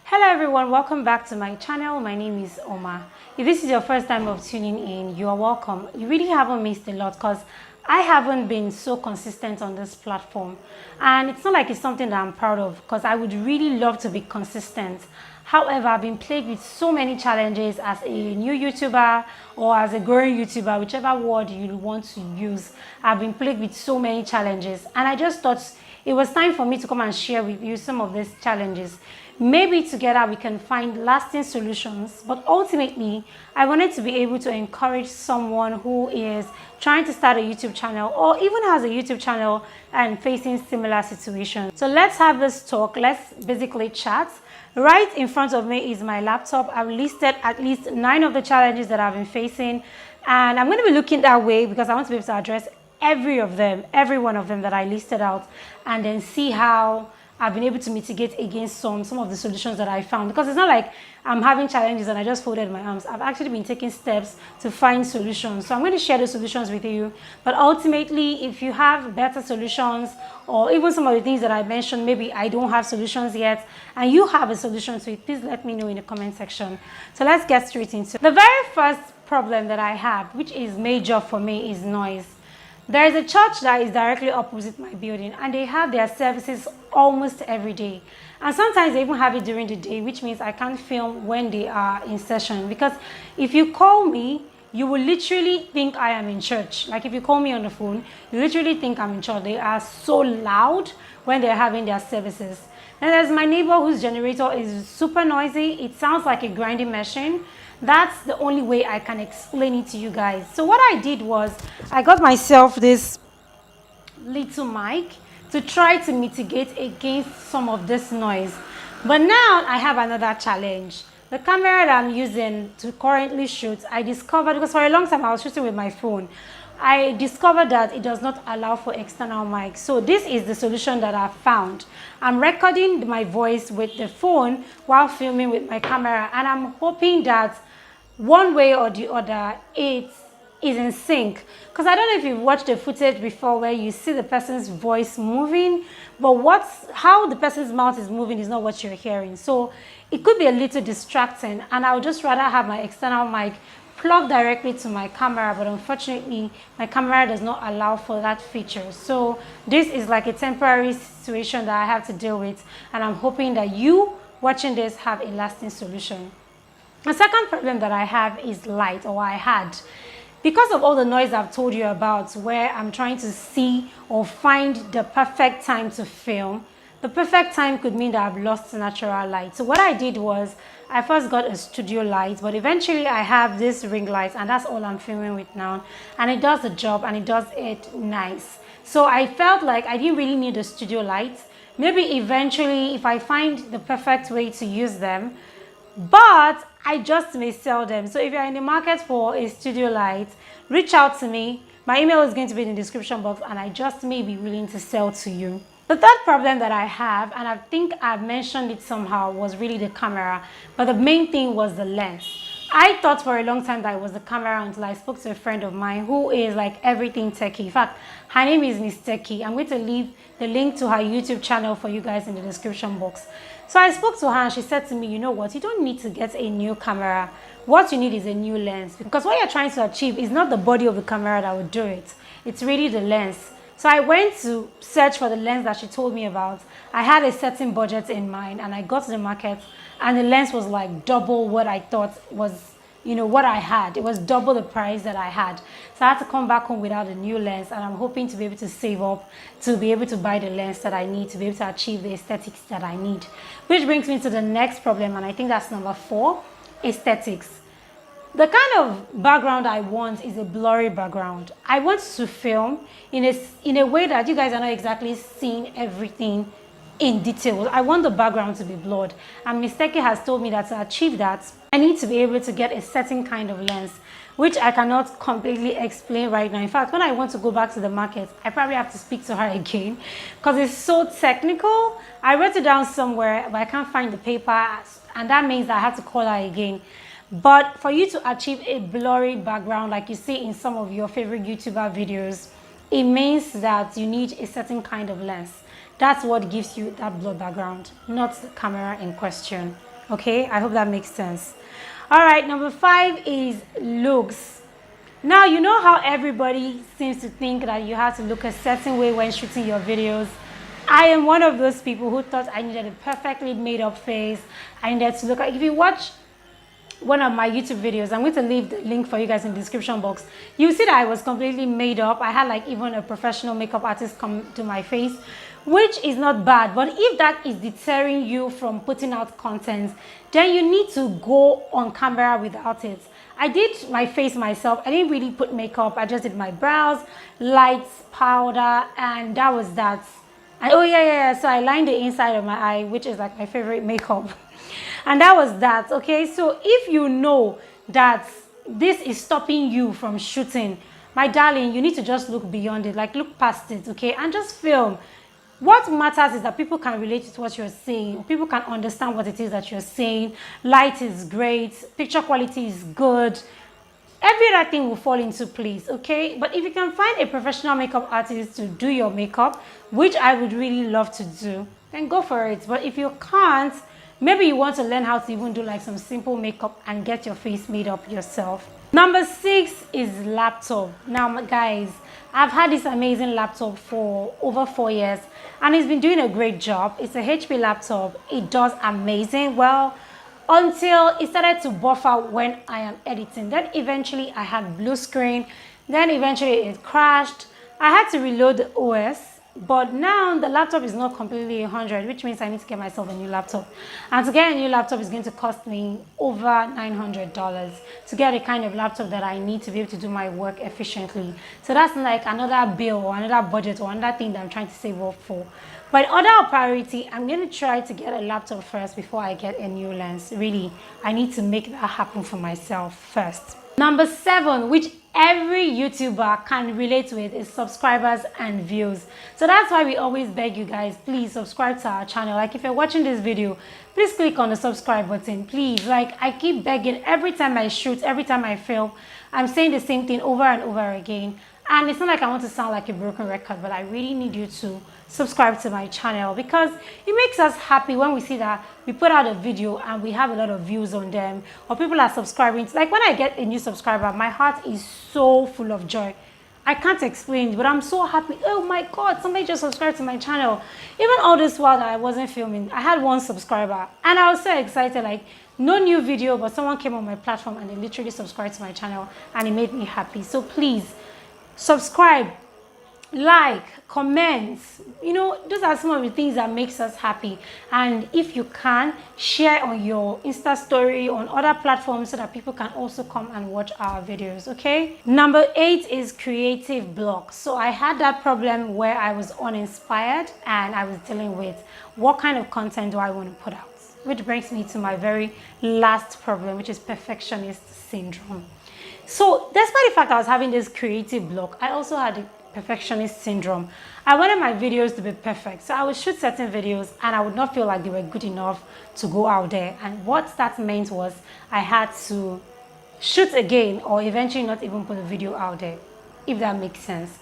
Hello everyone, welcome back to my channel. My name is Oma. If this is your first time of tuning in, you are welcome. You really haven't missed a lot because I haven't been so consistent on this platform, and it's not like it's something that I'm proud of because I would really love to be consistent. However, I've been plagued with so many challenges as a new YouTuber or as a growing YouTuber, whichever word you want to use. I've been plagued with so many challenges, and I just thought it was time for me to come and share with you some of these challenges. Maybe together we can find lasting solutions, but ultimately I wanted to be able to encourage someone who is trying to start a YouTube channel or even has a YouTube channel and facing similar situations. So let's have this talk. Let's basically chat. Right in front of me is my laptop. I've listed at least 9 of the challenges that I've been facing, and I'm going to be looking that way because I want to be able to address every one of them that I listed out, and then see how I've been able to mitigate against some of the solutions that I found. Because it's not like I'm having challenges and I just folded my arms. I've actually been taking steps to find solutions. So I'm going to share the solutions with you. But ultimately, if you have better solutions, or even some of the things that I mentioned, maybe I don't have solutions yet, and you have a solution to it, please let me know in the comment section. So let's get straight into it. The very first problem that I have, which is major for me, is noise. There is a church that is directly opposite my building, and they have their services almost every day. And sometimes they even have it during the day, which means I can't film when they are in session. Because if you call me, you will literally think I am in church. Like if you call me on the phone, you literally think I'm in church. They are so loud when they're having their services. And there's my neighbor whose generator is super noisy. It sounds like a grinding machine. That's the only way I can explain it to you guys. So what I did was I got myself this little mic to try to mitigate against some of this noise. But now I have another challenge. The camera that I'm using to currently shoot, I discovered, because for a long time I was shooting with my phone, I discovered that it does not allow for external mic. So this is the solution that I've found. I'm recording my voice with the phone while filming with my camera, and I'm hoping that one way or the other it is in sync. Because I don't know if you've watched the footage before where you see the person's voice moving, but how the person's mouth is moving is not what you're hearing. So it could be a little distracting, and I would just rather have my external mic plugged directly to my camera, but unfortunately my camera does not allow for that feature. So this is like a temporary situation that I have to deal with, and I'm hoping that you watching this have a lasting solution. The second problem that I have is light, or I had. Because of all the noise I've told you about, where I'm trying to see or find the perfect time to film, the perfect time could mean that I've lost natural light. So what I did was I first got a studio light, but eventually I have this ring light, and that's all I'm filming with now. And it does the job, and it does it nice. So I felt like I didn't really need a studio light. Maybe eventually if I find the perfect way to use them, but I just may sell them. So if you're in the market for a studio light, reach out to me. My email is going to be in the description box, and I just may be willing to sell to you. The third problem that I have, and I think I've mentioned it somehow, was really the camera, but the main thing was the lens. I thought for a long time that it was the camera until I spoke to a friend of mine who is like everything techie. In fact, her name is Miss Techie. I'm going to leave the link to her YouTube channel for you guys in the description box. So I spoke to her, and she said to me, you know what, you don't need to get a new camera. What you need is a new lens, because what you're trying to achieve is not the body of the camera that will do it. It's really the lens. So I went to search for the lens that she told me about. I had a certain budget in mind, and I got to the market, and the lens was like double what I thought was, what I had. It was double the price that I had. So I had to come back home without a new lens, and I'm hoping to be able to save up to be able to buy the lens that I need to be able to achieve the aesthetics that I need. Which brings me to the next problem, and I think that's number 4, aesthetics. The kind of background I want is a blurry background. I want to film in a way that you guys are not exactly seeing everything in detail. I want the background to be blurred. And Miss Techie has told me that to achieve that, I need to be able to get a certain kind of lens, which I cannot completely explain right now. In fact, when I want to go back to the market, I probably have to speak to her again because it's so technical. I wrote it down somewhere, but I can't find the paper, and that means that I have to call her again. But for you to achieve a blurry background like you see in some of your favorite YouTuber videos, it means that you need a certain kind of lens. That's what gives you that blurred background, not the camera in question. Okay, I hope that makes sense. All right, number 5 is looks. Now, you know how everybody seems to think that you have to look a certain way when shooting your videos. I am one of those people who thought I needed a perfectly made up face. I needed to look like, if you watch one of my YouTube videos, I'm going to leave the link for you guys in the description box. You see that I was completely made up. I had like even a professional makeup artist come to my face, which is not bad. But if that is deterring you from putting out content, then you need to go on camera without it. I did my face myself. I didn't really put makeup. I just did my brows, lights, powder, and that was that. And oh yeah, so I lined the inside of my eye, which is like my favorite makeup. And that was that. Okay, so if you know that this is stopping you from shooting, my darling, you need to just look beyond it, like look past it, okay, and just film. What matters is that people can relate to what you're saying. People can understand what it is that you're saying. Light is great. Picture quality is good. Every other thing will fall into place, okay? But if you can find a professional makeup artist to do your makeup, which I would really love to do, then go for it. But if you can't, maybe you want to learn how to even do like some simple makeup and get your face made up yourself. Number 6 is laptop. Now, guys, I've had this amazing laptop for over 4 years and it's been doing a great job. It's a HP laptop. It does amazing well until it started to buffer when I am editing. Then eventually I had blue screen. Then eventually it crashed. I had to reload the OS. But now the laptop is not completely 100, which means I need to get myself a new laptop. And to get a new laptop is going to cost me over $900 to get the kind of laptop that I need to be able to do my work efficiently. So that's like another bill or another budget or another thing that I'm trying to save up for. But other priority, I'm going to try to get a laptop first before I get a new lens. Really, I need to make that happen for myself first. Number 7, which every YouTuber can relate with, is subscribers and views. So that's why we always beg you guys, please subscribe to our channel. Like if you're watching this video, please click on the subscribe button, please. Like I keep begging every time I shoot, every time I film, I'm saying the same thing over and over again. And it's not like I want to sound like a broken record, but I really need you to subscribe to my channel because it makes us happy when we see that we put out a video and we have a lot of views on them or people are subscribing. Like when I get a new subscriber, my heart is so full of joy. I can't explain, but I'm so happy. Oh my God, somebody just subscribed to my channel. Even all this while that I wasn't filming, I had 1 subscriber and I was so excited. Like no new video, but someone came on my platform and they literally subscribed to my channel and it made me happy. So please subscribe, like, comment. You know, those are some of the things that makes us happy. And if you can, share on your Insta story, on other platforms so that people can also come and watch our videos, okay? Number 8 is creative block. So I had that problem where I was uninspired and I was dealing with what kind of content do I want to put out? Which brings me to my very last problem, which is perfectionist syndrome. So despite the fact I was having this creative block, I also had a perfectionist syndrome. I wanted my videos to be perfect. So I would shoot certain videos and I would not feel like they were good enough to go out there. And what that meant was I had to shoot again or eventually not even put a video out there, if that makes sense.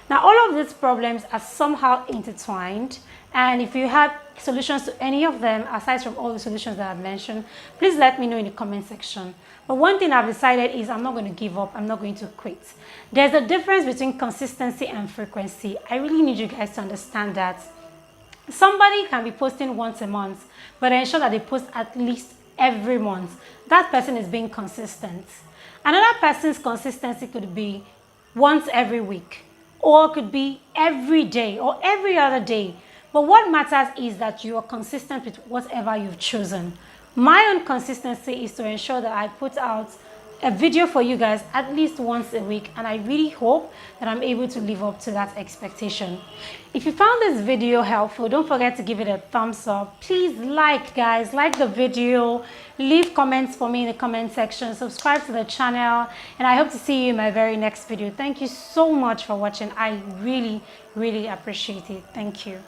Now, all of these problems are somehow intertwined. And if you have solutions to any of them, aside from all the solutions that I've mentioned, please let me know in the comment section. But one thing I've decided is I'm not going to give up. I'm not going to quit. There's a difference between consistency and frequency. I really need you guys to understand that. Somebody can be posting once a month, but ensure that they post at least every month. That person is being consistent. Another person's consistency could be once every week, or could be every day or every other day. But what matters is that you are consistent with whatever you've chosen. My own consistency is to ensure that I put out a video for you guys at least once a week, and I really hope that I'm able to live up to that expectation. If you found this video helpful, don't forget to give it a thumbs up. Please like, guys, like the video, leave comments for me in the comment section, subscribe to the channel, and I hope to see you in my very next video. Thank you so much for watching. I really appreciate it. Thank you.